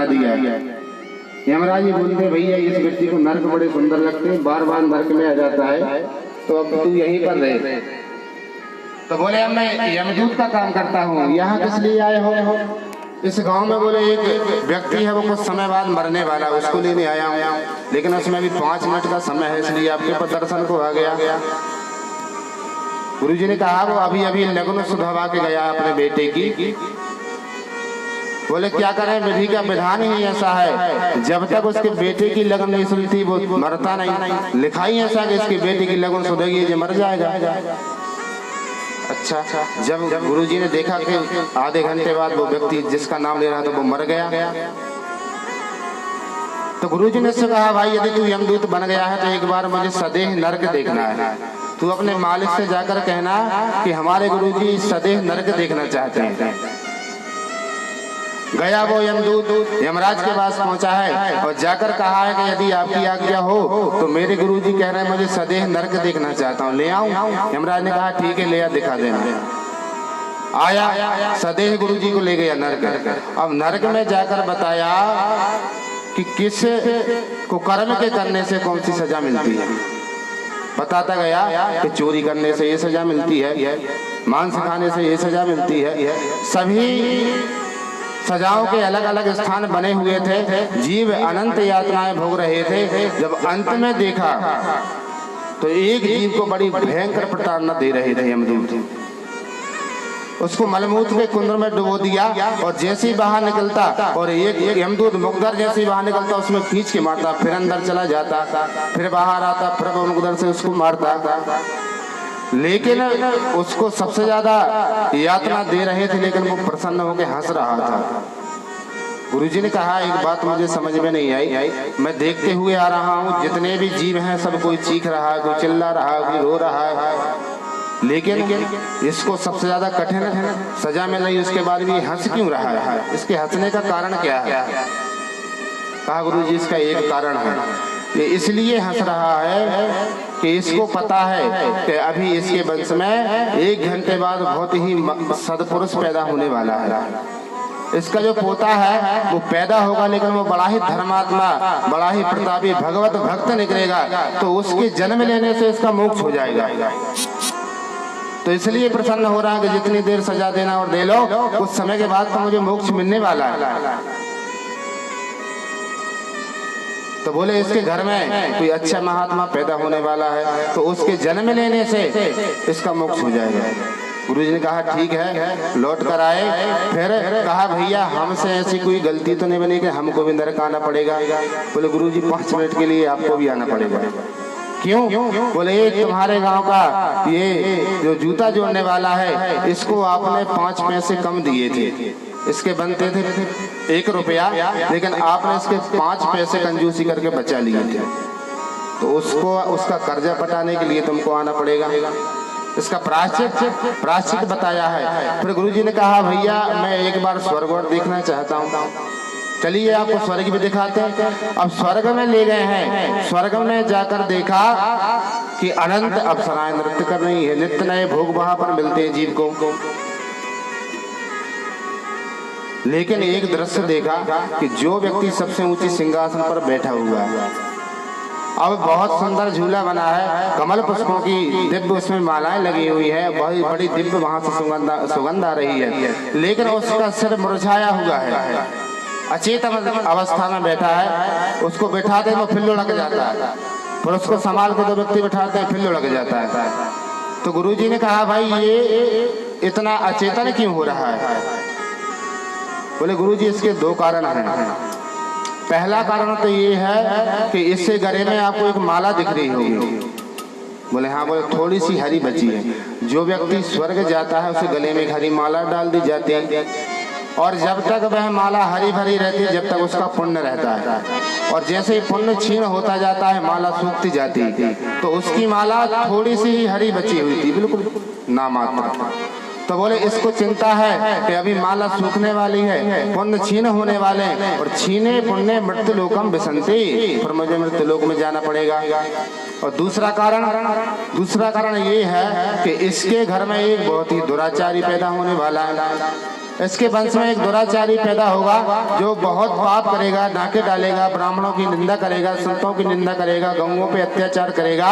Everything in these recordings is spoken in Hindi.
दिया। यमराज जी बोलते भैया इस व्यक्ति को नरक बड़े सुंदर लगते हैं, बार बार नरक में आ जाता है, तो अब तू यहीं पर रहे। तो बोले अब मैं यमदूत का काम करता हूँ, यहाँ किस लिए आए हो? इस गांव में बोले एक व्यक्ति है वो कुछ समय बाद मरने वाला, उसको लेने आया हूँ, लेकिन उसमें अभी 5 मिनट का समय है, इसलिए आपके पर दर्शन को आ गया। गुरुजी ने कहा वो अभी अभी लगन सुधवा के गया अपने बेटे की। बोले क्या करें, विधि का विधान ही ऐसा है, जब तक उसके बेटे की लगन नहीं सुनती वो मरता नहीं। लिखाई ऐसा कि इसके बेटे की लगन सुधेगी जो मर जाएगा। अच्छा, जब गुरुजी ने देखा कि आधे घंटे बाद वो व्यक्ति जिसका नाम ले रहा था वो मर गया, तो गुरुजी ने उससे कहा भाई यदि तू यमदूत बन गया है तो एक बार मुझे सदैह नरक देखना है। तू अपने मालिक से जाकर कहना कि हमारे गुरुजी सदैह नरक देखना चाहते हैं। गया वो यमदूत यमराज के पास पहुंचा है और जाकर कहा है कि यदि आपकी आज्ञा हो तो मेरे गुरुजी कह रहे हैं मुझे सदैह नरक देखना चाहता हूँ, ले आऊं? यमराज ने कहा ठीक है ले आ, दिखा देना। आया, सदैह गुरुजी को ले गया नरक। अब नरक में जाकर बताया कि किस को कर्म के करने से कौन सी सजा मिलती है। बताता गया कि चोरी करने से ये सजा मिलती है, मांस खाने से ये सजा मिलती है। सभी सजाओं के अलग अलग स्थान बने हुए थे, जीव अनंत यातनाएं भोग रहे थे। जब अंत में देखा तो एक जीव को बड़ी भयंकर प्रताड़ना दे रहे थे यमदूत। उसको मलमूत्र के कुंड में डुबो दिया और जैसे ही बाहर निकलता और एक यमदूत मुकदर जैसे ही बाहर निकलता उसमें खींच के मारता, फिर अंदर चला जाता, फिर बाहर आता, फिर मुकदर से उसको मारता। लेकिन उसको सबसे ज्यादा यातना दे रहे थे, लेकिन वो प्रसन्न होकर हंस रहा था। गुरुजी ने कहा एक बात मुझे समझ में नहीं आई, मैं देखते हुए आ रहा हूँ जितने भी जीव हैं सब कोई चीख रहा है, कोई चिल्ला रहा है, कोई रो रहा है, लेकिन इसको सबसे ज्यादा कठिन सजा मिल रही, उसके बाद भी हंस क्यों रहा है? इसके हंसने का कारण क्या है? कहा गुरुजी इसका एक कारण है, ये इसलिए हंस रहा है कि इसको पता है कि अभी इसके वंश में 1 घंटे बाद बहुत ही सदपुरुष पैदा होने वाला है। इसका जो पोता है वो पैदा होगा, लेकिन वो बड़ा ही धर्मात्मा, बड़ा ही प्रतापी भगवत भक्त निकलेगा, तो उसके जन्म लेने से इसका मोक्ष हो जाएगा। तो इसलिए प्रसन्न हो रहा है कि जितनी देर सजा देना और दे लो, कुछ समय के बाद तो मुझे मोक्ष मिलने वाला है। तो बोले इसके घर में कोई अच्छा महात्मा पैदा होने वाला है, तो उसके जन्म लेने से इसका मोक्ष हो जाएगा। गुरुजी ने कहा ठीक है, लौट कर आए। फिर कहा भैया हमसे ऐसी कोई गलती तो नहीं बनी कि हमको भी नरक आना पड़ेगा? बोले गुरुजी 5 मिनट के लिए आपको भी आना पड़ेगा। क्यों? बोले एक तुम्हारे गांव का ये जो जूता जोड़ने वाला है इसको आपने 5 पैसे कम दिए थे, इसके बनते थे 1 रुपया, लेकिन आपने इसके 5 पैसे कंजूसी करके बचा लिए थे, तो उसको उसका कर्जा पटाने के लिए तुमको आना पड़ेगा। इसका प्रायश्चित बताया है। फिर गुरुजी ने कहा भैया मैं एक बार स्वर्ग और देखना चाहता हूँ, चलिए आपको स्वर्ग भी दिखाते हैं। अब स्वर्ग में ले गए हैं, स्वर्ग में जाकर देखा कि अनंत अप्सराएं नृत्य कर रही है, नित्य नए भोग वहां पर मिलते हैं जीव को। लेकिन एक दृश्य देखा कि जो व्यक्ति सबसे ऊंची सिंहासन पर बैठा हुआ है, अब बहुत सुंदर झूला बना है, कमल पुष्पों की दिव्य उसमें मालाएं लगी हुई है, बहुत बड़ी दिव्य वहां से सुगंध आ रही है, लेकिन उसका सिर मुरझाया हुआ है, अचेतन अवस्था में बैठा है। उसको बैठाते वो फिर लुढ़क जाता है, फिर उसको संभाल के 2 व्यक्ति बैठाते हैं फिर लुढ़क जाता है। तो गुरुजी ने कहा भाई ये इतना अचेतन क्यों हो रहा है? बोले गुरुजी इसके 2 कारण हैं। पहला कारण तो ये है कि इससे गले में आपको एक माला दिख रही होगी। बोले हाँ। बोले थोड़ी सी हरी बची है। जो व्यक्ति स्वर्ग जाता है उसे गले में एक हरी माला डाल दी जाती है, और जब तक वह माला हरी भरी रहती है जब तक उसका पुण्य रहता है, और जैसे ही पुण्य क्षीण होता जाता है माला सूखती जाती है, तो उसकी माला थोड़ी सी ही हरी बची हुई थी, बिल्कुल नामात्र। तो बोले इसको चिंता है कि अभी माला सूखने वाली है, पुण्य छीन होने वाले हैं, और छीने पुण्य मृत्यु लोकम विसंति, फिर मुझे मृत्यु लोक में जाना पड़ेगा। और दूसरा कारण ये है कि इसके घर में एक बहुत ही दुराचारी पैदा होने वाला है। इसके वंश में एक दुराचारी पैदा होगा जो बहुत पाप करेगा, नाके डालेगा, ब्राह्मणों की निंदा करेगा, संतों की निंदा करेगा, गौओं पे अत्याचार करेगा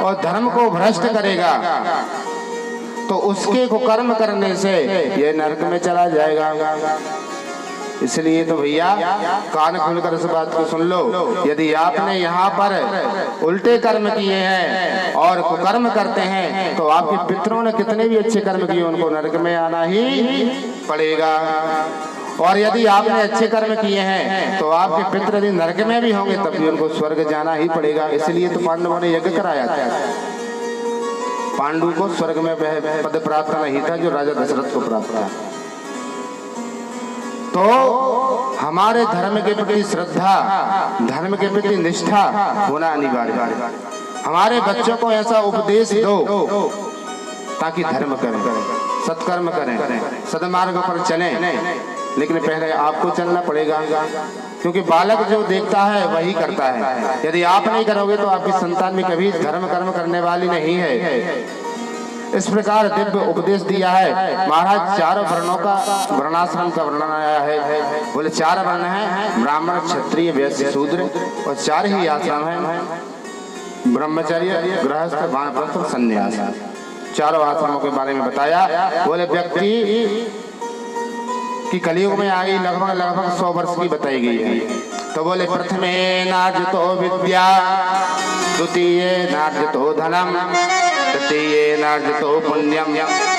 और धर्म को भ्रष्ट करेगा। तो उसके कुकर्म करने से ये नरक में चला जाएगा। इसलिए तो भैया कान खोलकर इस बात को सुन लो, यदि आपने यहाँ पर उल्टे कर्म किए हैं और कुकर्म करते हैं तो आपके पितरों ने कितने भी अच्छे कर्म किए उनको नरक में आना ही पड़ेगा। और यदि आपने अच्छे कर्म किए हैं तो आपके पितर यदि नरक में भी होंगे तब भी उनको स्वर्ग जाना ही पड़ेगा। इसलिए तो पांडवों ने यज्ञ कराया था। पांडु को स्वर्ग में पद प्राप्त नहीं था जो राजा दशरथ को प्राप्त था। तो हमारे धर्म के प्रति श्रद्धा, धर्म के प्रति निष्ठा होना अनिवार्य है। हमारे बच्चों को ऐसा उपदेश दो ताकि धर्म करें, सत्कर्म करें, सदमार्ग पर चलें। लेकिन पहले आपको चलना पड़ेगा, क्योंकि बालक जो देखता है वही करता है। यदि आप नहीं करोगे तो आपकी संतान भी कभी धर्म कर्म करने वाली नहीं है। इस प्रकार दिव्य उपदेश दिया है महाराज। चारों वर्णों का वर्णाश्रम का वर्णन आया है। बोले 4 वर्ण हैं, ब्राह्मण, क्षत्रिय, वैश्य, शूद्र, और 4 ही आश्रम हैं, ब्रह्मचर्य, गृहस्थ, वानप्रस्थ, संन्यास। चारों आश्रमों के बारे में बताया। बोले व्यक्ति कि कलयुग में आगे लगभग 100 वर्ष की बताई गई है। तो बोले प्रथमे नार्जतो विद्या, द्वितीये नार्जतो धनम, तृतीये नार्जतो पुण्यम,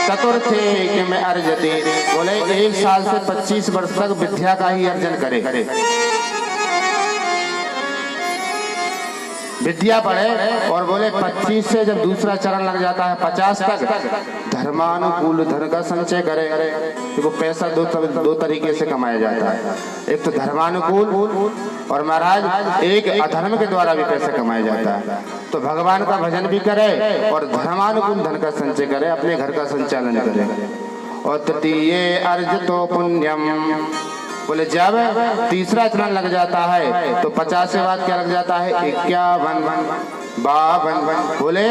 चतुर्थे किम अर्जति। बोले 1 साल से 25 वर्ष तक विद्या का ही अर्जन करे, विद्या पढ़े। और बोले 25 से जब दूसरा चरण लग जाता है 50 तक धर्मानुकूल धन का संचय करे। देखो पैसा दो तरीके से कमाया जाता है, एक तो धर्मानुकूल और महाराज एक अधर्म के द्वारा भी पैसा कमाया जाता है। तो भगवान का भजन भी करे और धर्मानुकूल धन का संचय करे, अपने घर का संचालन करे। और तृतीये अर्जतो पुण्यम। बोले जब तीसरा चरण लग जाता है तो 50 से बाद क्या लग जाता है 51, 52। बोले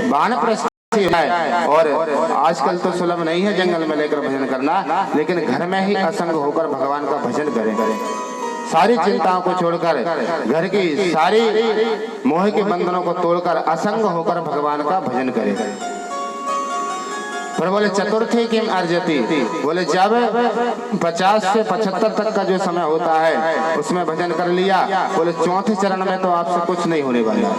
वानप्रस्थ है। और आजकल तो सुलभ नहीं है जंगल में लेकर भजन करना, लेकिन घर में ही असंग होकर भगवान का भजन करें। सारी चिंताओं को छोड़कर, घर की सारी मोह के बंधनों को तोड़कर असंग होकर भगवान का भजन करें। पर बोले चतुर्थी किम अर्जति। बोले जब 50 से 75 तक का जो समय होता है उसमें भजन कर लिया। बोले चौथे चरण में तो आपसे कुछ नहीं होने वाला,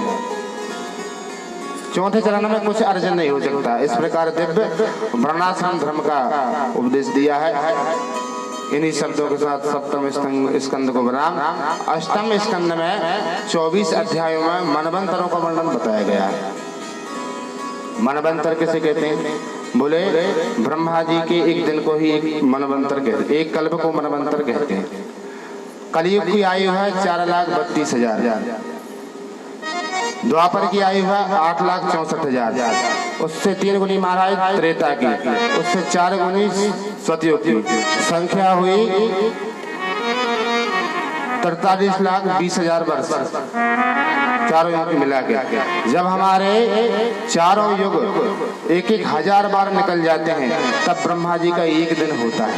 चौथे चरण में कुछ अर्जन नहीं हो सकता। इस प्रकार दिव्य वर्णाश्रम धर्म का उपदेश दिया है। इन्हीं शब्दों के साथ 7वें स्कंद को विराम। 8वें स्कंद में 24 अध्यायों में मनवंतरों का वर्णन बताया गया है। मनवंतर किसे कहते हैं? बोले ब्रह्मा जी के एक दिन को ही एक मनवंतर कहते हैं, एक कल्प को मनवंतर कहते हैं। कलयुग की आयु है 4,32,000, द्वापर की आयु है 8,64,000, उससे 3 गुनी महाराज त्रेता की, उससे 4 गुनी सतयुग की, संख्या हुई 43,20,000 वर्ष, चारों युग मिला के। जब हमारे चारों युग 1-1 हजार बार निकल जाते हैं तब ब्रह्मा जी का एक दिन होता है।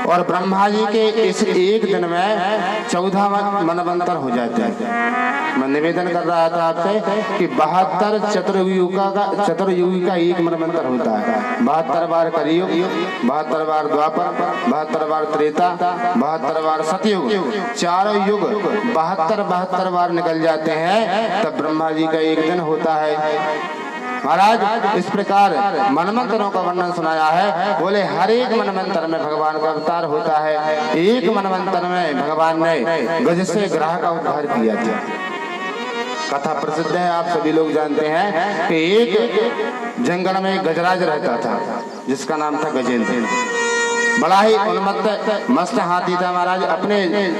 और ब्रह्मा जी के इस एक दिन में 14 मनवंतर हो जाते हैं। मैं निवेदन कर रहा था आपसे कि 72 चतुर्युगी का एक मनवंतर होता है। 72 बार कलियुग, 72 बार द्वापर, 72 बार त्रेता, 72 बार सतयुग, चारों युग 72 बार निकल जाते हैं तब ब्रह्मा जी का एक दिन होता है। महाराज इस प्रकार मनवंतरों का वर्णन सुनाया है। बोले हर एक मनवंतर में भगवान का अवतार होता है। एक मनवंतर में भगवान ने गज से ग्रह का उद्धार किया था। कथा प्रसिद्ध है, आप सभी लोग जानते हैं कि एक जंगल में एक गजराज रहता था जिसका नाम था गजेंद्र। बड़ा ही उन्मत्त मस्त हाथी था महाराज। अपने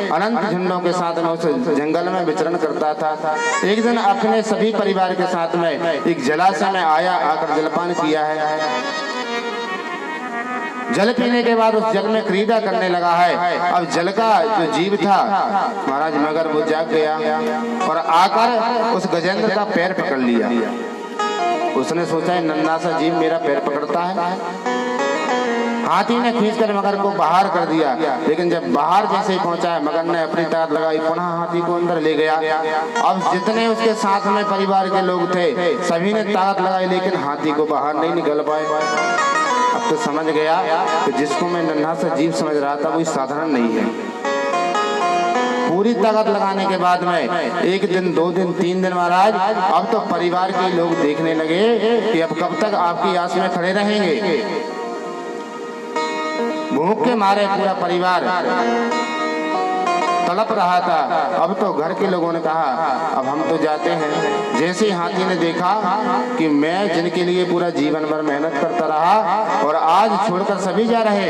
अनंत झंडों के साथ में उस जंगल में विचरण करता था। एक दिन अपने सभी परिवार के साथ में एक जलाशय में आया, आकर जलपान किया है। जल पीने के बाद उस जल में क्रीड़ा करने लगा है। अब जल का जो जीव था महाराज मगर वो जाग गया और आकर उस गजेंद्र का पैर पकड़ लिया। उसने सोचा है नन्हा सा जीव मेरा पैर पकड़ता है। हाथी ने खींचकर मगर को बाहर कर दिया, लेकिन जब बाहर जैसे ही पहुंचा है मगर ने अपनी ताकत लगाई, पुनः हाथी को अंदर ले गया। अब जितने उसके साथ में परिवार के लोग थे सभी ने ताकत लगाई, लेकिन हाथी को बाहर नहीं निकल पाए। अब तो समझ गया कि जिसको मैं नन्हा सा जीव समझ रहा था वो साधारण नहीं है। पूरी ताकत लगाने के बाद में 1 दिन 2 दिन 3 दिन महाराज, अब तो परिवार के लोग देखने लगे कि अब कब तक आपकी आस में खड़े रहेंगे। भूख के मारे पूरा परिवार तड़प रहा था। अब तो घर के लोगों ने कहा अब हम तो जाते हैं। जैसे ही हाथी ने देखा कि मैं जिनके लिए पूरा जीवन भर मेहनत करता रहा और आज छोड़कर सभी जा रहे,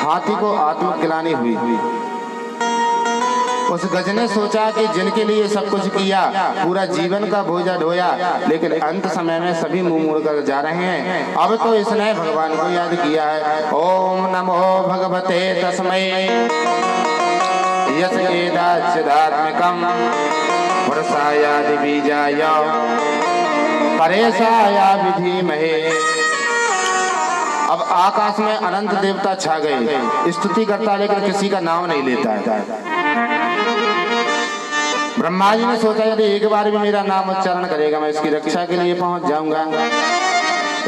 हाथी को आत्मग्लानि हुई। उस गज ने सोचा कि जिनके लिए सब कुछ किया, पूरा जीवन का बोझा ढोया, लेकिन अंत समय में सभी मुंह मोड़कर जा रहे हैं। अब तो इसने भगवान को याद किया है। ओम नमो भगवते तस्मै यस्येदाच्यदात्मकं पुरुषायादि बीजाय परेशाया विधीमहे। अब आकाश में अनंत देवता छा गए, स्तुति करता लेकिन किसी का नाम नहीं लेता है। ब्रह्मा जी ने सोचा यदि एक बार भी मेरा नाम उच्चारण करेगा मैं इसकी रक्षा के लिए पहुंच जाऊंगा।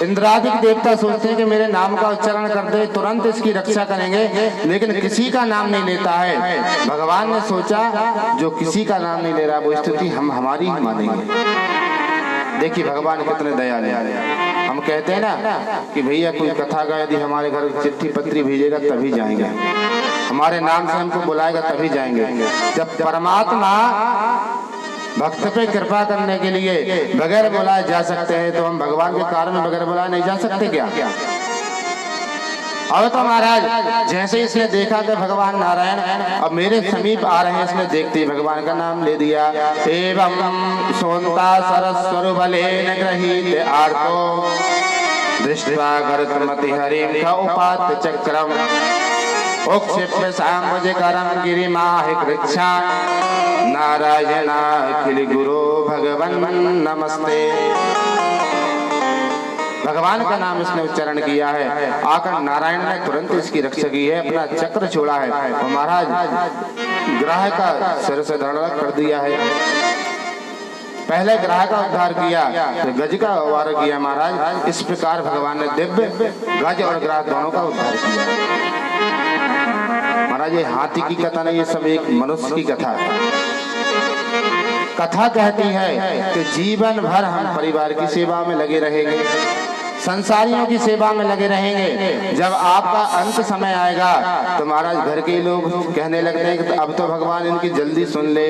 इंद्रादिक देवता सोचते हैं कि मेरे नाम का उच्चारण कर दे तुरंत इसकी रक्षा करेंगे, लेकिन किसी का नाम नहीं लेता है। भगवान ने सोचा जो किसी का नाम नहीं ले रहा वो स्तुति हम हमारी ही मानेंगे। देखिए भगवान कितने दयालु हैं। हम कहते हैं ना कि भैया कोई कथा का यदि हमारे घर चिट्ठी पत्री भेजेगा तभी जाएंगे, हमारे नाम से हमको बुलाएगा तभी जाएंगे। जब परमात्मा भक्त पे कृपा करने के लिए बगैर बुलाए जा सकते हैं तो हम भगवान के कार्य में बगैर बुलाए नहीं जा सकते क्या? अब तो महाराज जैसे इसने देखा कि भगवान नारायण अब मेरे समीप आ रहे हैं, इसने देखते ही भगवान का नाम ले दिया। एवं सोनता सरस्वरु बलेन गृहीत आर्तो दृष्ट्वा गरुत्मति हरिं उपात चक्रम उक्षिप्य सांबुजकरं गिरिमाहिकृच्छा नारायणाखिल गुरो भगवन् नमस्ते। भगवान का नाम इसने उच्चारण किया है, आकर नारायण ने तुरंत इसकी रक्षा की है, अपना चक्र छोड़ा है और महाराज ग्रह का सिर से धड़ कर दिया है। पहले ग्रह का उद्धार किया तो गज का वार किया महाराज। इस प्रकार भगवान ने दिव्य गज और ग्रह दोनों का उद्धार किया महाराज। ये हाथी की कथा नहीं, ये सब एक मनुष्य की कथा है। कथा कहती है कि जीवन भर हम परिवार की सेवा में लगे रहेंगे, संसारियों की सेवा में लगे रहेंगे। जब आपका अंत समय आएगा तो महाराज घर के लोग कहने लगते हैं कि अब तो भगवान इनकी जल्दी सुन ले।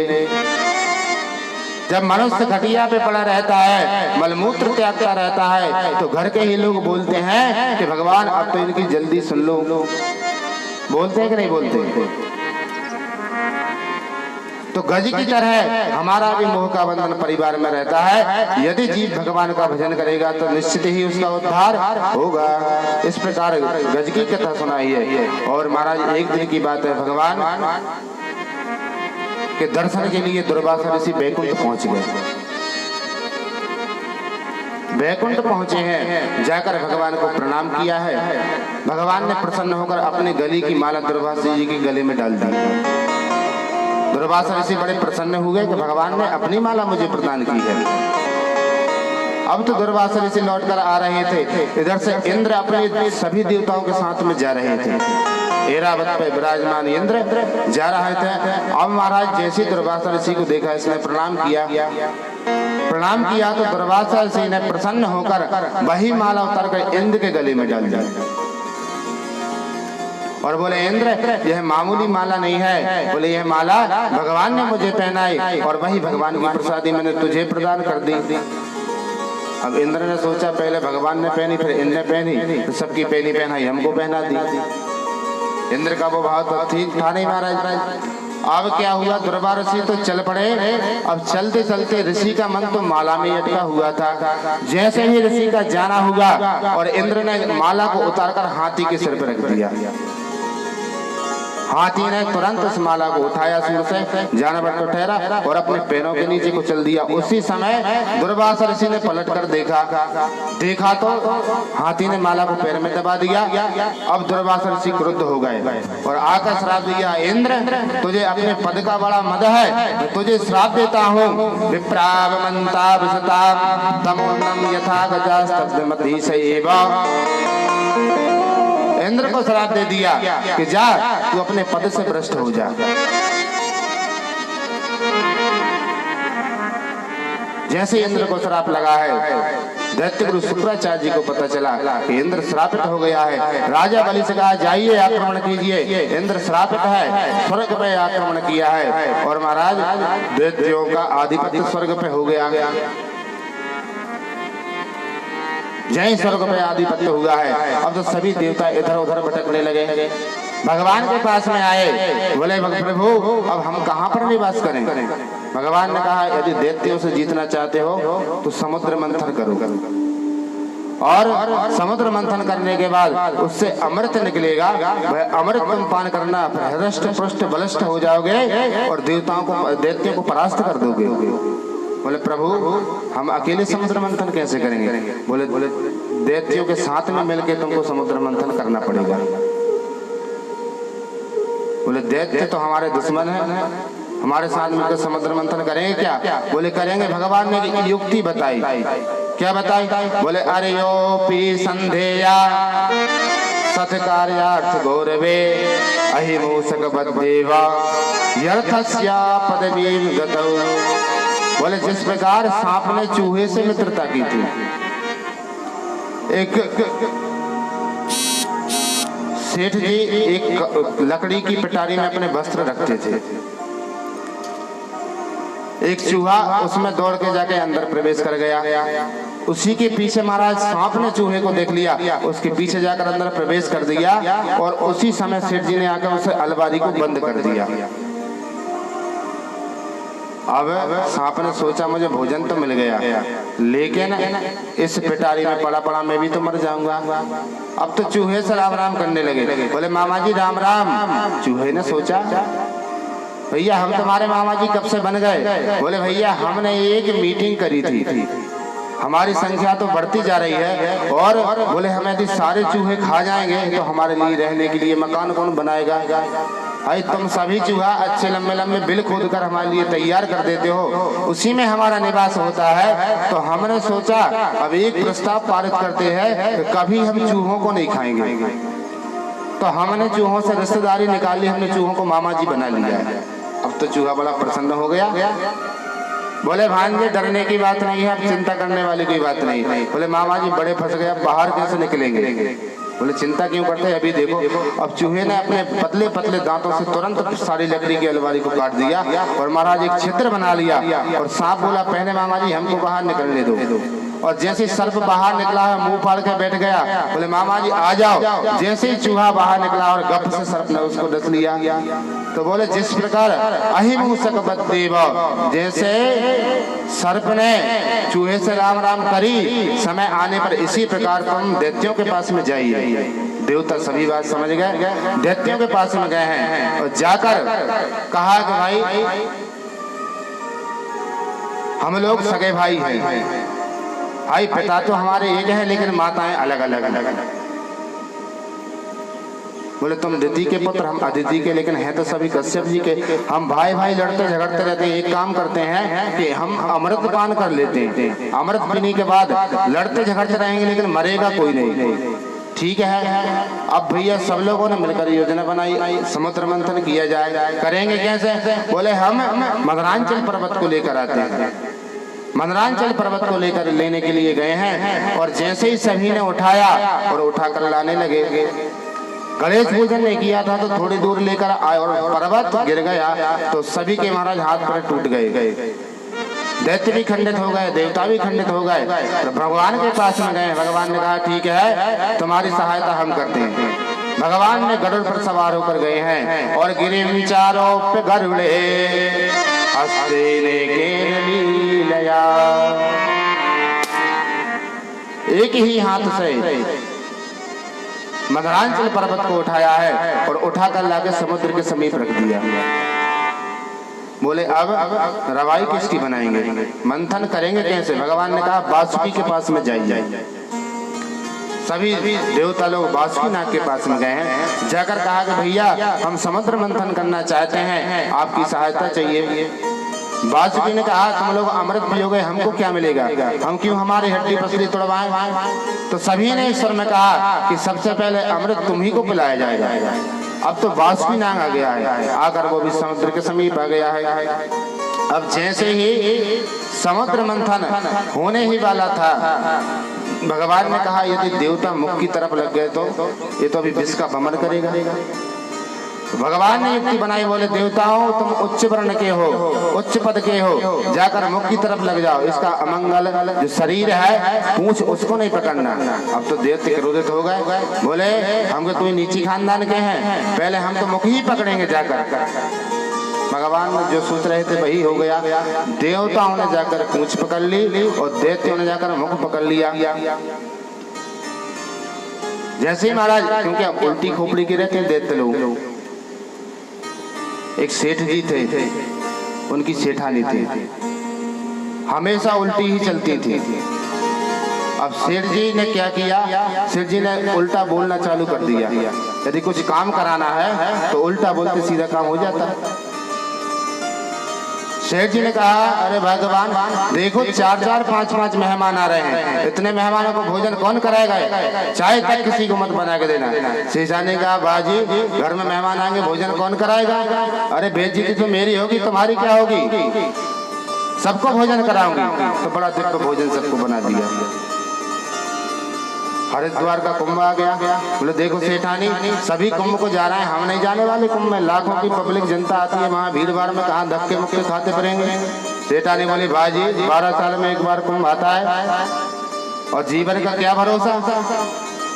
जब मनुष्य खटिया पे पड़ा रहता है, मलमूत्र त्यागता रहता है, तो घर के ही लोग बोलते हैं कि भगवान अब तो इनकी जल्दी सुन लो। बोलते हैं कि नहीं बोलते? तो गज की तरह हमारा भी मोह का बंधन परिवार में रहता है। यदि जीव भगवान का भजन करेगा तो निश्चित ही उसका उद्धार होगा। इस प्रकार गज की कथा सुनाई है। और महाराज एक दिन की बात है, भगवान के दर्शन के लिए दुर्वासा ऋषि बैकुंठ पहुंच गए। बैकुंठ पहुंचे हैं, जाकर भगवान को प्रणाम किया है। भगवान ने प्रसन्न होकर अपने गले की माला दुर्वासा जी के गले में डाल दी। दुर्वासा ऋषि बड़े प्रसन्न हुए कि भगवान ने अपनी माला मुझे प्रदान की है। अब तो दुर्वासा ऋषि लौटकर आ रहे थे, इधर से इंद्र अपने सभी देवताओं के साथ में जा रहे थे। ऐरावत पे विराजमान इंद्र जा रहे थे। अब महाराज जैसे दुर्वासा ऋषि को देखा, इसने प्रणाम किया तो दुर्वासा ऋषि ने प्रसन्न होकर वही माला उतारकर इंद्र के गले में डाल दी और बोले इंद्र यह मामूली माला नहीं है, बोले यह माला भगवान ने मुझे पहनाई और वही भगवान की प्रसादी मैंने तुझे प्रदान कर दी। अब इंद्र ने सोचा पहले भगवान ने पहनी फिर इनने पहनी, तो सबकी पहनी पहनाई हमको पहना दी। इंद्र का वो भाव तो ठीक था नहीं महाराज। अब क्या हुआ, दुर्वासा ऋषि तो चल पड़े। अब चलते चलते ऋषि का मन तो माला में अटका हुआ था। जैसे ही ऋषि का जाना हुआ और इंद्र ने माला को उतारकर हाथी के सिर पर रख दिया। हाथी ने तुरंत उस माला को उठाया सूर से, जानवर तो ठहरा और अपने पैरों के नीचे कुचल दिया। उसी समय दुर्वासा ऋषि ने पलट कर देखा तो हाथी ने माला को पैर में दबा दिया। अब दुर्वासा ऋषि क्रुद्ध हो गए और आकर श्राप दिया, इंद्र तुझे अपने पद का बड़ा मद है, मैं तुझे श्राप देता हूँ। विप्रावमंता विशता तमोन्नम यथा गजास्तब्धमति सएव। इंद्र को श्राप दे दिया कि जा तू अपने पद से भ्रष्ट हो जा। जैसे इंद्र को श्राप लगा है, दैत्य गुरु शुक्राचार्य जी को पता चला कि इंद्र श्रापित हो गया है। राजा बलि से कहा जाइए आक्रमण कीजिए, इंद्र श्रापित है, स्वर्ग पे आक्रमण किया है और महाराज दैत्यों का आधिपत्य स्वर्ग पे हो गया। जय स्वर्ग पे आधिपत्य हुआ है। अब तो सभी देवता इधर उधर भटकने लगे, भगवान के पास में आए, बोले प्रभु अब हम कहाँ पर निवास करें। भगवान ने कहा यदि दैत्यों से जीतना चाहते हो तो समुद्र मंथन करो और समुद्र मंथन करने के बाद उससे अमृत निकलेगा, वह अमृत तुम पान करना, हृष्ट पुष्ट बलिष्ठ हो जाओगे और देवताओं को दैत्यों को परास्त कर दोगे। बोले प्रभु हम अकेले समुद्र मंथन कैसे करेंगे। बोले दैत्यों के साथ में मिलकर तुमको समुद्र मंथन करना पड़ेगा। बोले दैत्य तो हमारे दुश्मन है, हमारे साथ मिलकर समुद्र मंथन करेंगे क्या। बोले करेंगे। भगवान ने युक्ति बताई। क्या बताई। बोले अर्योपि संधेया सत्कार्यार्थ गौरवे अहिमूषक बद्देवा यर्थस्या पदवीं गतौ। बोले जिस प्रकार सांप ने चूहे से मित्रता की थी, एक सेठ जी एक लकड़ी की पिटारी में अपने वस्त्र रखते थे, एक चूहा उसमें दौड़ के जाके अंदर प्रवेश कर गया। उसी के पीछे महाराज सांप ने चूहे को देख लिया, उसके पीछे जाकर अंदर प्रवेश कर दिया और उसी समय सेठ जी ने आकर उसे अलमारी को बंद कर दिया। अब सांप ने सोचा मुझे भोजन तो मिल गया, लेकिन इस पिटारी में पड़ा पड़ा मैं भी तो मर जाऊंगा। अब तो चूहे से राम राम करने लगे। बोले मामा जी राम राम। चूहे ने सोचा भैया हम तुम्हारे मामा जी कब से बन गए। बोले भैया हमने एक मीटिंग करी थी, हमारी संख्या तो बढ़ती जा रही है और बोले हमें यदि सारे चूहे खा जाएंगे तो हमारे लिए रहने के लिए मकान कौन बनाएगा। भाई तुम सभी चूहा अच्छे लंबे लंबे बिल खोद कर हमारे लिए तैयार कर देते हो, उसी में हमारा निवास होता है। तो हमने सोचा अब एक प्रस्ताव पारित करते हैं कि कभी हम चूहों को नहीं खाएंगे। तो हमने चूहों से रिश्तेदारी निकाली, हमने चूहों को मामा जी बना लिया है। अब तो चूहा बड़ा प्रसन्न हो गया। बोले भांजे डरने की बात नहीं है, अब चिंता करने वाली कोई बात नहीं। बोले मामा जी बड़े फंस गए, अब बाहर कैसे निकलेंगे। बोले चिंता क्यों करते हैं, अभी देखो। अब चूहे ने अपने पतले पतले दांतों से तुरंत सारी लकड़ी की अलमारी को काट दिया और महाराज एक छिद्र बना लिया। और सांप बोला पहले मामा जी हमको बाहर निकलने दो। और जैसे सर्प बाहर निकला है मुंह फाड़ के बैठ गया। बोले मामा जी आ जाओ। जैसे ही चूहा बाहर निकला और गप से सर्प ने उसको डस लिया। तो बोले जिस प्रकार अहिमूषक बद्देव, जैसे सर्प ने चूहे से राम राम करी, समय आने पर इसी प्रकार तुम दैत्यों के पास में जाइए। देवता सभी बात समझ गए, दैत्यों के पास में गए हैं और जाकर कहा कि भाई हम लोग सगे भाई हैं, भाई पिता तो हमारे एक है लेकिन माताएं अलग अलग। बोले तुम दिति के पुत्र, हम अदिति के, लेकिन हैं तो सभी कश्यप जी के। हम भाई भाई लड़ते झगड़ते रहते हैं। एक काम करते हैं कि हम अमृत पान कर लेते हैं, अमृत पीने के बाद लड़ते झगड़ते रहेंगे लेकिन मरेगा कोई नहीं। ठीक है। अब भैया सब लोगों ने मिलकर योजना बनाई, समुद्र मंथन किया जाए। करेंगे कैसे। बोले हम मदरांचल पर्वत को लेकर आते हैं। मदरांचल पर्वत को लेकर लेने के लिए गए हैं और जैसे ही सभी ने उठाया और उठाकर लाने लगे। गणेश पूजन ने किया था तो थोड़ी दूर लेकर आए और पर्वत गिर गया तो सभी के महाराज हाथ पैर टूट गए। दैत्य भी खंडित हो गए, देवता भी खंडित हो गए। तो भगवान के पास में गए। भगवान ने कहा ठीक है तुम्हारी सहायता हम करते हैं। भगवान ने गरुड़ पर सवार होकर गए हैं और गिरे विचारों पे गरुड़े हस्ते ने लीलया। एक ही हाथ से मधुरांचल पर्वत को उठाया है और उठाकर लाके समुद्र के समीप रख दिया। बोले अब रवाई किसकी बनाएंगे, मंथन करेंगे कैसे? भगवान ने कहा वासुकी के पास में जाइए। सभी देवता लोग वासुकी नाग के पास में गए हैं, जाकर कहा कि भैया हम समुद्र मंथन करना चाहते हैं, आपकी सहायता चाहिए। वासुकी ने कहा तुम लोग अमृत पियोगे, हमको क्या मिलेगा, हम क्यों हमारी हड्डी पसली तोड़वाएं? तो सभी ने ईश्वर में कहा कि सबसे पहले अमृत तुम ही को पिलाया जाएगा। अब तो वासुकी नाग आ गया है, आकर वो भी समुद्र के समीप आ गया है। अब जैसे ही समुद्र मंथन होने ही वाला था, भगवान ने कहा यदि देवता मुख की तरफ लग गए तो ये तो अभी विष का भ्रमण करेगा। भगवान ने युक्ति बनाई, बोले देवताओं तुम उच्च वर्ण के हो, उच्च पद के हो, जाकर मुख की तरफ लग जाओ, इसका अमंगल जो शरीर है पूछ उसको नहीं पकड़ना। अब तो देवते क्रोधित हो गए, बोले हम तो नीची खानदान के हैं, पहले हम तो मुख ही पकड़ेंगे जाकर। भगवान जो सोच रहे थे वही हो गया। देवताओं ने जाकर पूंछ पकड़ ली और दैत्यों ने जाकर मुख पकड़ लिया। जैसे ही महाराज, क्योंकि अब उल्टी खोपड़ी के रहते दैत्य लोग, एक सेठ जी थे, उनकी सेठानी थी, हमेशा उल्टी ही चलती थी। अब सेठ जी ने क्या किया, सेठ जी ने उल्टा बोलना चालू कर दिया। यदि कुछ काम कराना है तो उल्टा बोलते सीधा काम हो जाता। सेठ जी ने कहा अरे भगवान देखो 4-4 5-5 मेहमान आ रहे हैं, इतने मेहमानों को भोजन कौन कराएगा, चाय तक किसी को मत बना के देना। शेषा ने कहा बाजी घर में मेहमान आएंगे भोजन कौन कराएगा, अरे बेइज्जती तो मेरी होगी तुम्हारी क्या होगी, सबको भोजन कराऊंगी। तो बड़ा दिव्य भोजन सबको बना दिया। हरिद्वार का कुंभ आ गया, बोले देखो सेठानी सभी कुंभ को जा रहे हैं, हम नहीं जाने वाले कुंभ में, लाखों की पब्लिक जनता आती है वहाँ भीड़ भाड़ में, कहाँ धक्के मुक्के खाते पड़ेंगे। सेठानी बोली भाजी 12 साल में एक बार कुंभ आता है और जीवन का क्या भरोसा,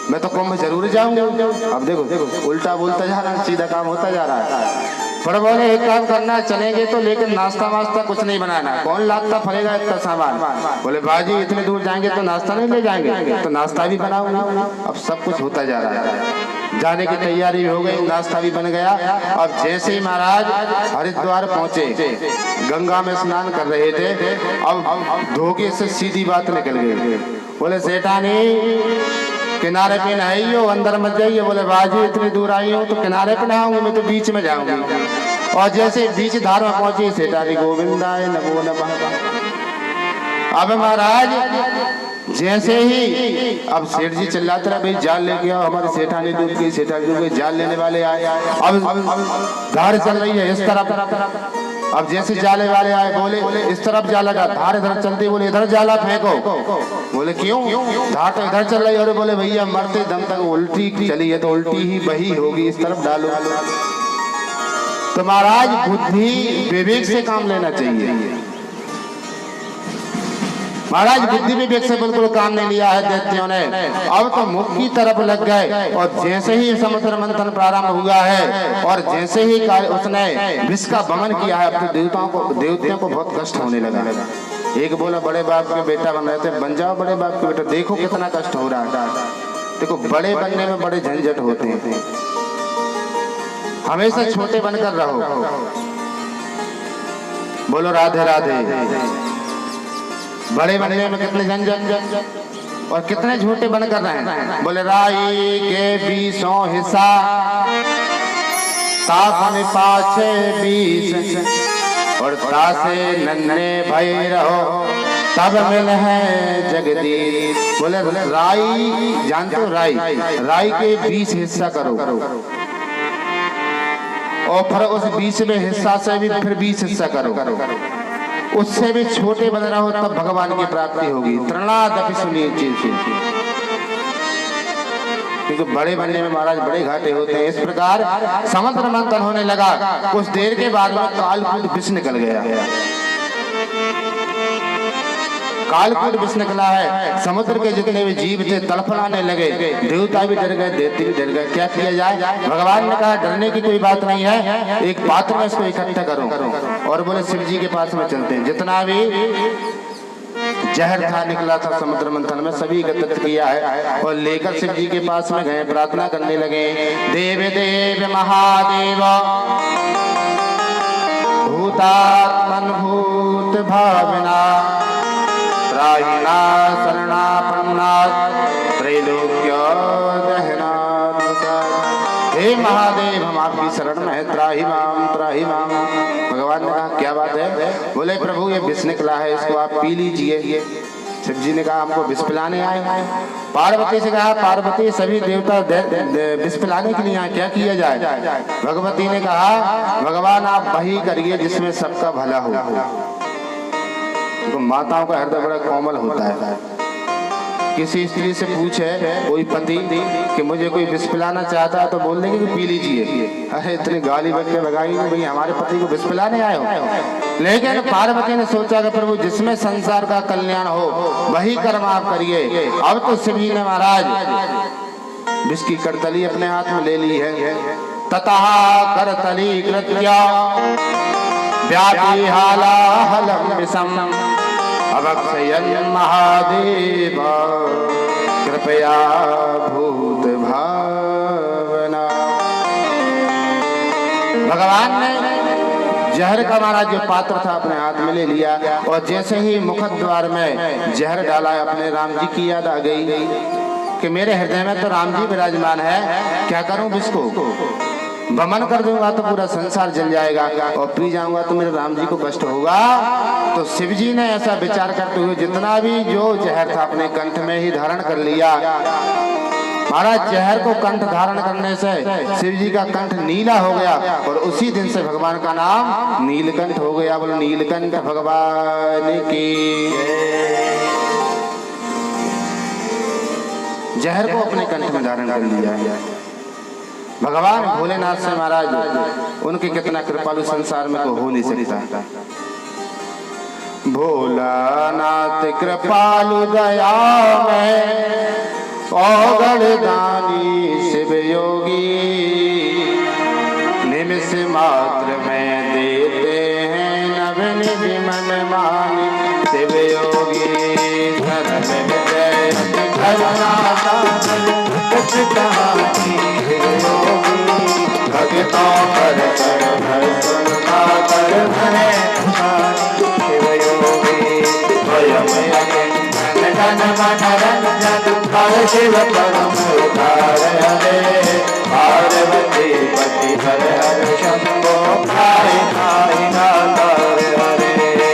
मैं तो कुंभ जरूर जाऊंगा। अब देखो उल्टा बोलता जा रहा है, सीधा काम होता जा रहा है। पर बोले एक काम करना, चलेंगे तो लेकिन नाश्ता वास्ता कुछ नहीं बनाना, कौन लाता फलेगा इतना सामान। बोले भाजी इतने दूर जाएंगे तो नाश्ता नहीं ले जाएंगे, तो नाश्ता भी बनाऊंगा। अब सब कुछ होता जा रहा है, जाने की तैयारी हो गई, नाश्ता भी बन गया। अब जैसे ही महाराज हरिद्वार पहुंचे, गंगा में स्नान कर रहे थे, अब धोखे से सीधी बात निकल गई। बोले सेठानी किनारे पे नहाइयो, अंदर मत जाइए। बोले बाजी इतनी दूर आई हूँ तो किनारे पे नहाऊंगी, मैं तो बीच में जाऊंगी। और जैसे बीच धार में पहुंची, सेठानी गोविंदाय नमो नमः। अब महाराज जैसे ही अब सेठ जी चिल्लाते रहे भाई जाल लेके आओ, हमारे सेठानी डूब गई, सेठानी डूब गई, जाल लेने वाले आए। अब धार चल रही है इस तरफ, अब जैसे जाले वाले आए बोले इस तरफ जाला का, धार इधर चलती, बोले इधर जाला फेंको। बोले क्यों, धार तो इधर चल रही है। और बोले भैया मरते दम तक उल्टी चली है तो उल्टी ही वही होगी, इस तरफ डालो। तो महाराज बुद्धि विवेक से काम लेना चाहिए। महाराज बुद्धि विवेक से बिल्कुल काम नहीं लिया है दैत्यों ने। अब तो मुख की तरफ लग गए और जैसे ही समुद्र मंथन प्रारंभ हुआ है और जैसे ही उसने विष का भ्रमण किया है, अब तो देवताओं को बहुत कष्ट होने लगा। एक बोला बड़े बाप के बेटा बन रहे थे, बन जाओ बड़े बाप के बेटा, देखो कितना कष्ट हो रहा है। देखो बड़े बनने में बड़े झंझट होते हैं, हमेशा छोटे बनकर रहो। बोलो राधे राधे। बड़े बनने में कितने झंझट और कितने झूठे बनकर रहे हैं। बोले राई के 20 हिस्सा तापन पाछे 20 और तासे नन्हे भई रहो तब मिल है जगदीश। बोले राई जानते हो, राई के 20 हिस्सा करो और फिर उस 20वें हिस्सा से भी फिर 20 हिस्सा करो, उससे भी छोटे बन रहा हो तब भगवान की प्राप्ति होगी। तृणादपि सुनिए चीज, क्योंकि बड़े बनने में महाराज बड़े घाटे होते हैं। इस प्रकार समुद्र मंथन होने लगा, कुछ देर के बाद में कालकूट विष निकल गया। कालकूट विष निकला है, समुद्र के जितने भी जीव थे तड़फड़ाने लगे, देवता भी डर गए, दैत्य भी डर गए। क्या किया जाए, भगवान ने कहा डरने की कोई बात नहीं है, एक पात्र में इसको इकट्ठा करो। और बोले शिव जी के पास में चलते हैं, जितना भी जहर था निकला था समुद्र मंथन में, सभी एकत्रित किया है और लेकर शिव जी के पास में गए, प्रार्थना करने लगे। देव देव महादेव भूतात्मन भूत भावना त्राहिना शरणापन्ना त्रैलोक्य दहनात् प्रसाद। हे महादेव हम आपकी शरण में है, त्राहि माम। भगवान ने कहा क्या बात है? बोले प्रभु ये विष निकला है, इसको आप पी लीजिए। शिव जी ने कहा हमको विष पिलाने आए। पार्वती से कहा पार्वती सभी देवता विष पिलाने के लिए आए, क्या किया जाए? भगवती ने कहा भगवान आप वही करिए जिसमें सबका भला हो। तो माताओं का हृदय बड़ा कोमल होता है। किसी स्त्री से पूछे कोई पति कि मुझे कोई विष पिलाना चाहता है तो बोल देंगे कि पी लीजिए। अरे इतनी गाली बकके लगाई नहीं, भाई हमारे पति को विष पिलाने आए हो। लेकिन पार्वती ने सोचा कि प्रभु जिसमें संसार का कल्याण हो वही कर्म आप करिए। अब तो शिव जी ने महाराज विष की करतली अपने हाथ में ले ली है। ततः करतली कृत्या व्यापी हालाहलम विषम अवक्षयन् महादेव कृपया भूत भावना। भगवान ने जहर का महाराज जो पात्र था अपने हाथ में ले लिया और जैसे ही मुखद्वार में जहर डाला अपने राम जी की याद आ गई कि मेरे हृदय में तो राम जी विराजमान है, क्या करूं इसको? वमन कर दूंगा तो पूरा संसार जल जाएगा और पी जाऊंगा तो मेरे राम जी को कष्ट होगा। तो शिव जी ने ऐसा विचार करते हुए जितना भी जो जहर था अपने कंठ में ही धारण कर लिया। महाराज जहर को कंठ धारण करने से शिव जी का कंठ नीला हो गया और उसी दिन से भगवान का नाम नीलकंठ हो गया। बोलो नीलकंठ भगवान की। जहर को अपने कंठ में धारण कर लिया। भगवान भोलेनाथ से महाराज उनके कितना कृपालु संसार में को हो नहीं सकता। भोलानाथ कृपालु दया में औगड़ दानी शिव योगी निमिष मात्र में देते हैं नवनिधि मन मानी शिव योगी। धर्म विजय भगतों पर शिव योगी स्वयं धन मन रंजन शिव परम उदार पार्वती पति हर हर शंभो खाई खाई नादार हरे।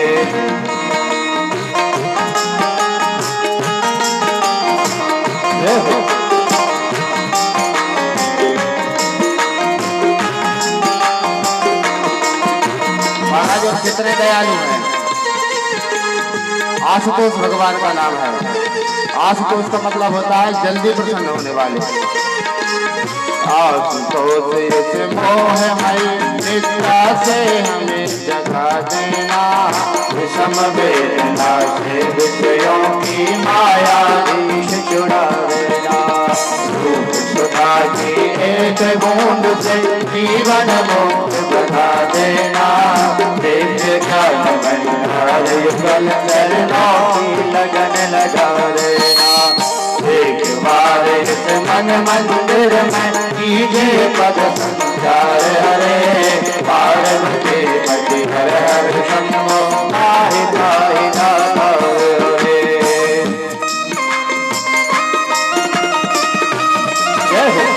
महाराज कितने दयालु हैं। आशुतोष भगवान का नाम है। आशुतोष का मतलब होता है जल्दी प्रसन्न होने वाले। आशुतोष से मोह मई निद्रा से हमें जगा देना, विषम वेदना से विषयों की माया ईश छुड़ा देना। सुधा की एक बूंद से जीवन मुक्त बना देना। लगन लगा देना। एक बार इस मन मंदिर में कीजिए पद संचार हरे पार्वती पति हर हर शंभो खाई खाई नादार हरे। जय हो।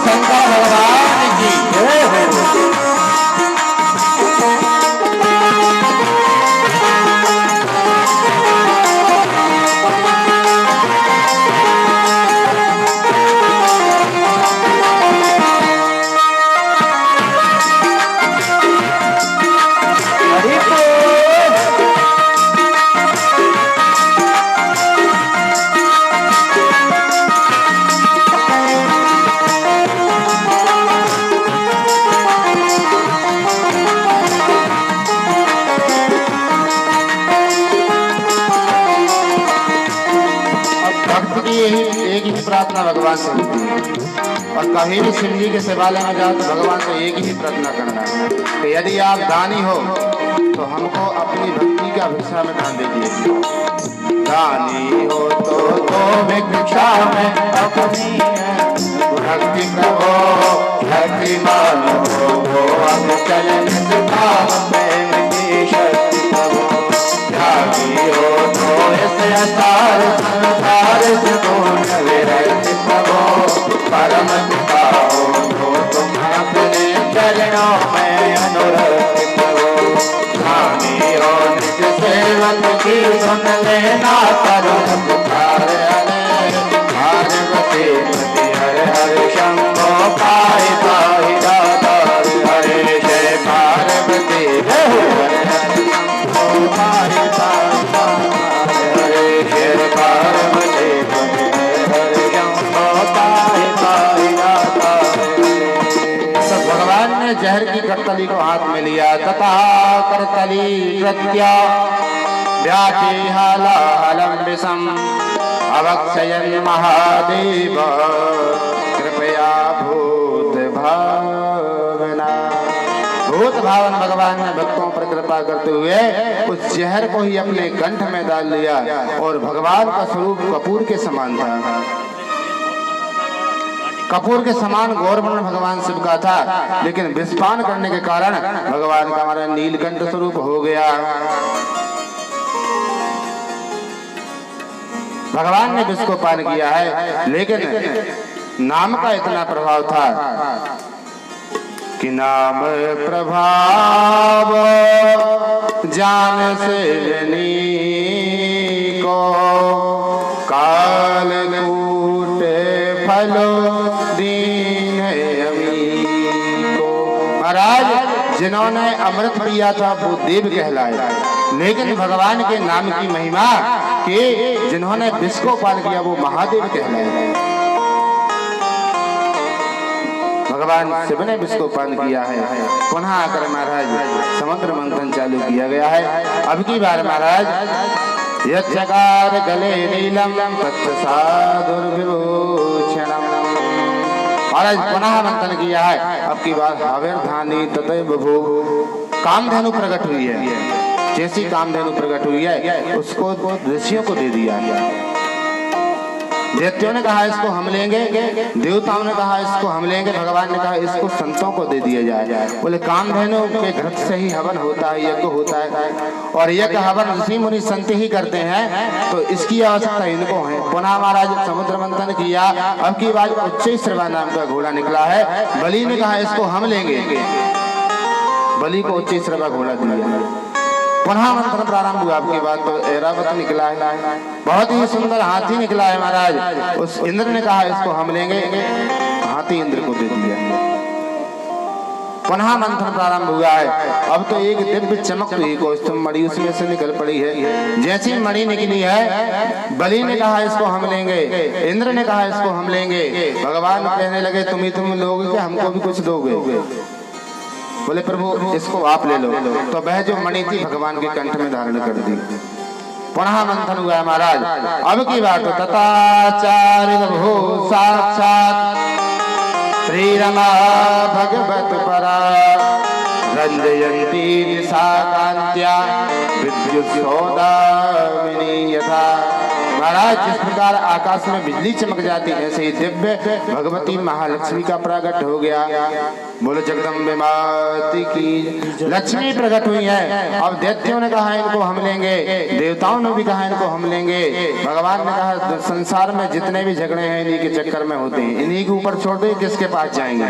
शंकर भगवान की जय हो। प्रार्थना भगवान से होती है। और कभी भी शिव जी के शिवालय में जाओ तो भगवान से एक ही प्रार्थना करना है कि यदि आप दानी हो तो हमको अपनी भक्ति का भिक्षा में दान दे दीजिए। दानी हो तो भिक्षा में अपनी भक्ति प्रभो भक्ति मानो वो हम चलन प्रेम की शक्ति प्रभो। दानी हो तो ऐसे असार संसार से दूर विरत प्रभो। परम पिता हो तो तुम अपने चरणों में अनुरक्त प्रभो। दानी हो निज सेवक की सुन लेना करुण पुकार पार्वती पति हर हर शंभो पाहि पाहि दातार हरे जय पार्वती हर हर शंभो पाहि पाहि हरे जय पार्वती पति हर हर शंभो पाहि पाहि दातार। तो भगवान ने जहर की करतली को हाथ में लिया तथा करतली प्रत्या व्याचे हालाहलम विषम अवक्षयन् महादेव कृपया भूत भावना। भूत भावन भगवान ने भक्तों पर कृपा करते हुए उस जहर को ही अपने कंठ में डाल लिया और भगवान का स्वरूप कपूर के समान था। कपूर के समान गौरवर्ण भगवान शिव का था, लेकिन विषपान करने के कारण भगवान का हमारा नीलकंठ स्वरूप हो गया। भगवान ने विष को पान किया है, लेकिन नाम का इतना प्रभाव था कि नाम प्रभाव जान से को काल कूटे फलो दीन अमी को। महाराज जिन्होंने अमृत पिया था वो देव कहलाए, लेकिन भगवान के नाम की महिमा कि जिन्होंने विष को पान किया वो महादेव कहलाए। भगवान शिव ने विष को पान किया है। पुनः आकर महाराज समुद्र मंथन चालू किया गया है। अब की बार महाराज यज्ञकार गले नीलम तत्साधुर्विभूषणम। महाराज पुनः मंथन किया है। अब की बार हाविर्धानी ततैव भू कामधेनु प्रकट हुई है। जैसी कामधेनु प्रकट हुई है उसको ऋषियों को दे दिया। दैत्यों ने कहा इसको हम लेंगे, देवताओं ने कहा इसको हम लेंगे, भगवान ने कहा इसको संतों को दे दिया जाए। बोले कामधेनु के घृत से ही हवन होता है, यज्ञ होता है, और यज्ञ हवन ऋषि मुनि संत ही करते हैं, तो इसकी आवश्यकता इनको है। पुनः महाराज समुद्र मंथन किया। अब की बात उच्चैश्रवा नाम का घोड़ा निकला है। बलि ने कहा इसको हम लेंगे, बलि को उच्चैश्रवा घोड़ा दिया। पुनः मंथन प्रारंभ हुआ। आपकी बात तो ऐरावत निकला है, बहुत ही सुंदर हाथी निकला है महाराज। उस इंद्र ने कहा इसको हम लेंगे, हाथी इंद्र को दे दिया। पुनः मंथन प्रारंभ हुआ है। अब तो एक दिव्य चमक हुई, कौस्तुभ मणि उसमें से निकल पड़ी है। जैसी मणि निकली है, बलि ने कहा इसको हम लेंगे, इंद्र ने कहा इसको हम लेंगे। भगवान कहने लगे तुम लोगे क्या, हमको भी कुछ दोगे? बोले प्रभु इसको आप ले लो। तो वह जो मणि थी भगवान के कंठ में धारण कर दी। पुनः मंथन हुआ महाराज। अब की बात तथाचार्य भू साक्षात श्री रमा भगवत परा रंजयंती निशा कांत्या विद्युत सौदामिनी यथा। महाराज जिस प्रकार आकाश में बिजली चमक जाती है, ऐसे ही दिव्य भगवती महालक्ष्मी का प्रकट हो गया। बोलो जगदम्बे माती की। लक्ष्मी प्रकट हुई है। अब दैत्यों ने कहा इनको हम लेंगे, देवताओं ने भी कहा इनको हम लेंगे। भगवान ने कहा संसार में जितने भी झगड़े हैं इन्हीं के चक्कर में होते हैं, इन्हीं के ऊपर छोड़ दे, किसके पास जाएंगे।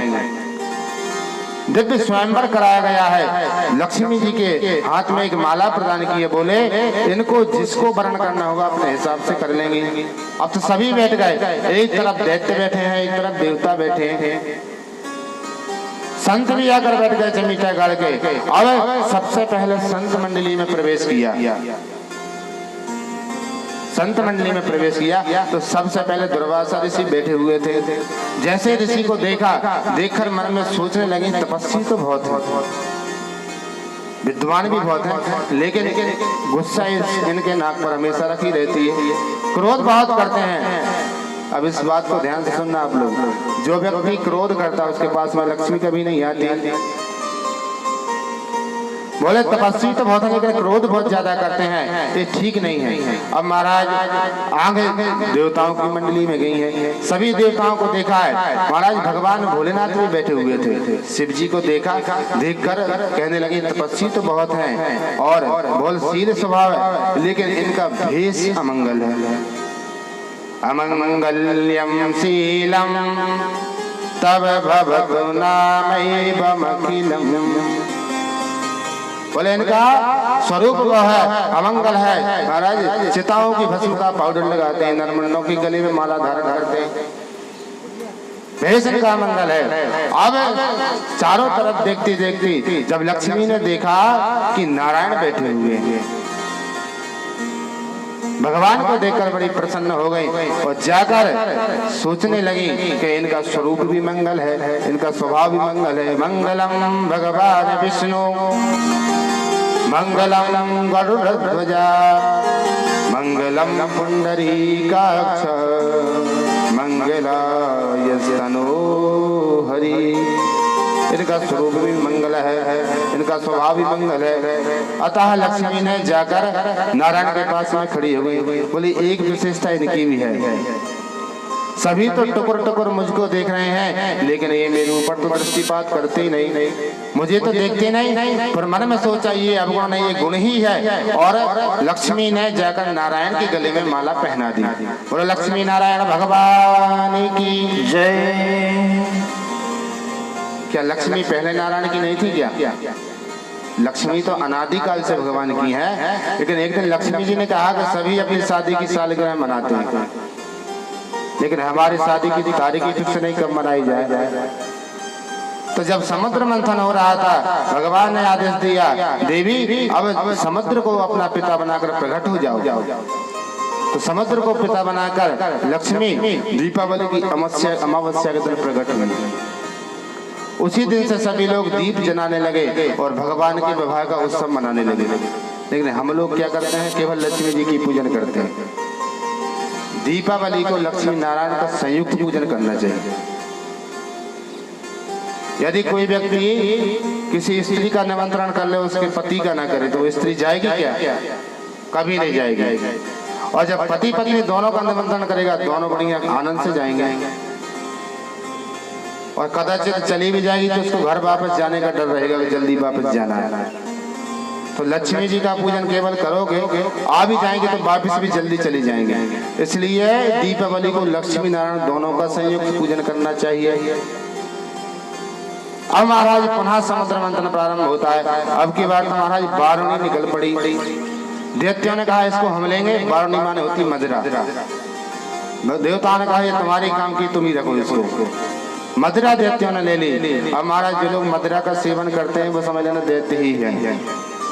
दिव्य स्वयंवर कराया गया है। लक्ष्मी जी के हाथ में एक माला प्रदान की है। बोले इनको जिसको वर्ण करना होगा अपने हिसाब से कर लेंगे। अब तो सभी बैठ गए, एक तरफ दैत्य बैठे हैं, एक तरफ देवता बैठे हैं, संत भी आकर बैठ गए चमीटा गाड़ के। अब सबसे पहले संत मंडली में प्रवेश किया। संत मंडली में प्रवेश किया तो सबसे पहले दुर्वासा ऋषि बैठे हुए थे। जैसे ऋषि को देखा, देखकर मन में सोचने लगे तपस्वी तो बहुत है, विद्वान भी बहुत है, लेकिन गुस्सा इनके नाक पर हमेशा रखी रहती है, क्रोध बहुत करते हैं। अब इस बात को ध्यान से सुनना आप लोग। जो व्यक्ति क्रोध करता है उसके पास में लक्ष्मी कभी नहीं आती। बोले तपस्वी तो बहुत है लेकिन क्रोध बहुत ज्यादा करते हैं, ये ठीक नहीं है। अब महाराज आगे देवताओं की मंडली में गई है, सभी देवताओं को देखा है। महाराज भगवान भोलेनाथ भी बैठे हुए थे, शिव जी को देखा, देखकर कहने लगे तपस्वी तो बहुत हैं और बहुत शील स्वभाव है, लेकिन इनका भेष अमंगल है। अमंगल्यम शीलम तब भवतु नामैवमखिलम। बोले इनका स्वरूप वो है अमंगल है। महाराज चिताओं की भस्म का पाउडर लगाते हैं, नरमुंडों की गले में माला धारण करते हैं, भेष इनका अमंगल है। अब चारों तरफ देखती देखती जब लक्ष्मी ने देखा कि नारायण बैठे हुए हैं, भगवान को देखकर बड़ी प्रसन्न हो गई और जाकर सोचने लगी कि इनका स्वरूप भी मंगल है, इनका स्वभाव भी मंगल है। मंगलम भगवान विष्णु मंगलम गरुड़ध्वजा मंगलम पुंडरीकाक्ष मंगलाय तनो हरि। इनका स्वरूप भी मंगल है, इनका स्वभाव भी मंगल है। अतः लक्ष्मी ने जाकर नारायण के पास में खड़ी हो गई। बोली एक विशेषता इनकी भी है, सभी तो टुकुर टुकुर मुझको देख रहे हैं लेकिन ये मेरे ऊपर तो दृष्टिपात करते ही नहीं, मुझे तो देखते नहीं, पर मन में सोचा ये अवगुण नहीं, ये गुण ही है। और लक्ष्मी ने जाकर नारायण के गले में माला पहना दी। बोलो लक्ष्मी नारायण भगवान की जय। क्या लक्ष्मी पहले नारायण की नहीं थी क्या? लक्ष्मी तो अनादिकाल से भगवान की है, लेकिन एक दिन लक्ष्मी जी ने कहा कि सभी अपनी शादी की सालगिरह मनाते हैं, लेकिन हमारी शादी की तारीख फिक्स नहीं कब मनाई जाए। तो जब समुद्र मंथन हो रहा था, भगवान ने आदेश दिया देवी अब समुद्र को अपना पिता बनाकर प्रकट हो जाओ। तो समुद्र को पिता बनाकर लक्ष्मी दीपावली की अमावस्या के दिन प्रकट हुई। उसी दिन से सभी लोग दीप जलाने लगे और भगवान के विवाह का उत्सव मनाने लगे। लेकिन हम लोग क्या करते हैं, केवल लक्ष्मी जी की पूजन करते हैं। दीपावली को लक्ष्मी नारायण का संयुक्त पूजन करना चाहिए। यदि कोई व्यक्ति किसी स्त्री का निमंत्रण कर ले, उसके पति का ना करे, तो वो स्त्री जाएगी क्या? कभी नहीं जाएगी। और जब पति पत्नी दोनों का निमंत्रण करेगा, दोनों बढ़िया आनंद से जाएंगे। और कदाचित चली भी जाएगी तो उसको घर वापस जाने का डर रहेगा कि जल्दी वापस जाना है। तो लक्ष्मी जी का पूजन केवल करोगे, आ भी जाएंगे तो वापस भी जल्दी चली जाएंगे। इसलिए दीपावली को लक्ष्मी नारायण दोनों का संयुक्त पूजन करना चाहिए। अब महाराज पुनः समुद्र मंथन प्रारंभ होता है। अब की बार तो महाराज बारुणी निकल पड़ी। दैत्यों ने कहा इसको हम लेंगे। बारुणी माने होती मदिरा। देवताओं ने कहा ये तुम्हारी काम की, तुम ही रखो इसको। मदिरा दैत्यों ने ले ली। अब महाराज जो लोग मदिरा का सेवन करते हैं वो समझ लेना दैत्य ही है,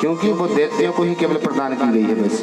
क्योंकि वो दैत्यों को ही केवल प्रदान की गई है बस।